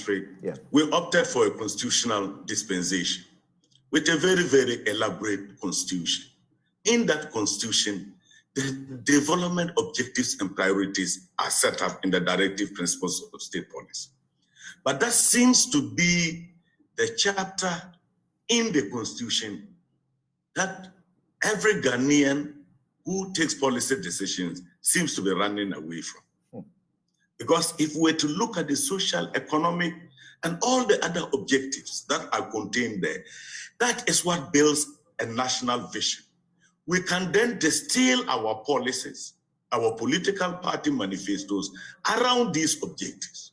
country, we opted for a constitutional dispensation with a very, very elaborate constitution. In that constitution, the development objectives and priorities are set up in the directive principles of state policy. But that seems to be the chapter in the constitution that every Ghanaian who takes policy decisions seems to be running away from. Because if we were to look at the social, economic, and all the other objectives that are contained there, that is what builds a national vision. We can then distill our policies, our political party manifestos around these objectives.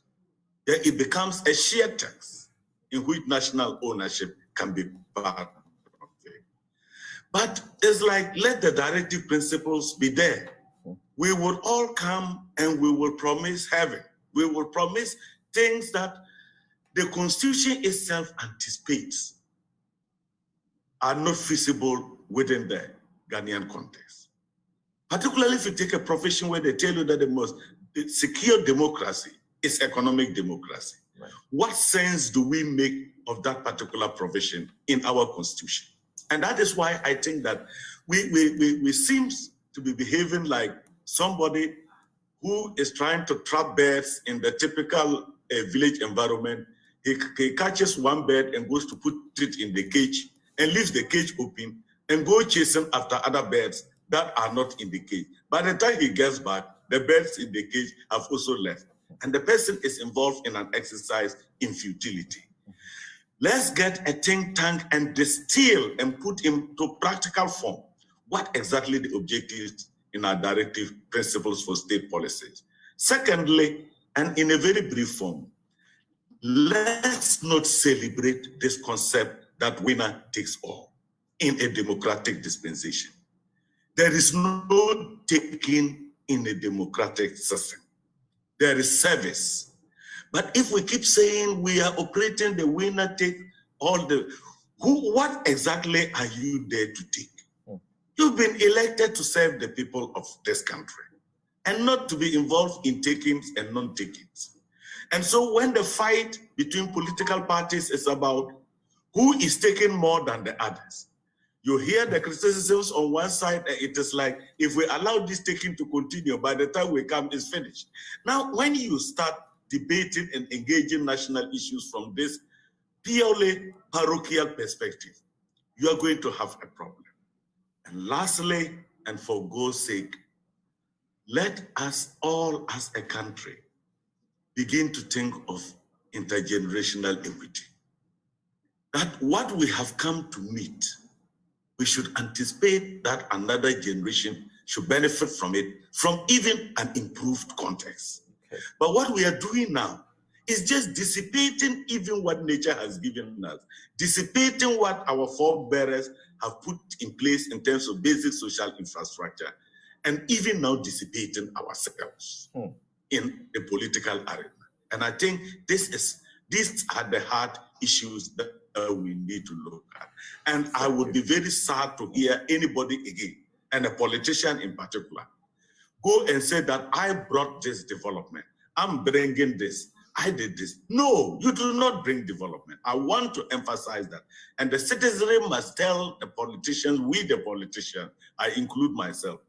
Then it becomes a shared text in which national ownership can be part of it. But it's like, let the directive principles be there. We will all come and we will promise heaven. We will promise things that the Constitution itself anticipates are not feasible within the Ghanaian context. Particularly if you take a profession where they tell you that the most secure democracy is economic democracy. Right. What sense do we make of that particular provision in our Constitution? And that is why I think that we seem to be behaving like somebody who is trying to trap birds in the typical village environment. He catches one bird and goes to put it in the cage and leaves the cage open and go chasing after other birds that are not in the cage. By the time he gets back, the birds in the cage have also left. And the person is involved in an exercise in futility. Let's get a think tank and distill and put into practical form what exactly the objectives in our directive principles for state policies. Secondly, and in a very brief form, let's not celebrate this concept that winner takes all in a democratic dispensation. There is no taking in a democratic system. There is service. But if we keep saying we are operating the winner take all the, what exactly are you there to take? You've been elected to serve the people of this country and not to be involved in takings and non-takings. And so when the fight between political parties is about who is taking more than the others, you hear the criticisms on one side, and it is like, if we allow this taking to continue, by the time we come, it's finished. Now, when you start debating and engaging national issues from this purely parochial perspective, you are going to have a problem. And lastly, and for God's sake, let us all as a country begin to think of intergenerational equity. That what we have come to meet, we should anticipate that another generation should benefit from it, from even an improved context. Okay. But what we are doing now is just dissipating even what nature has given us, dissipating what our forebears have put in place in terms of basic social infrastructure, and even now dissipating ourselves in the political arena. And I think these are the hard issues that we need to look at. And I would be very sad to hear anybody again, and a politician in particular, go and say that I brought this development, I'm bringing this, I did this. No, you do not bring development. I want to emphasize that. And the citizenry must tell the politicians, we the politicians, I include myself,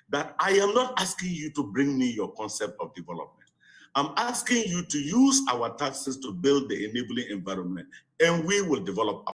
that I am not asking you to bring me your concept of development. I'm asking you to use our taxes to build the enabling environment, and we will develop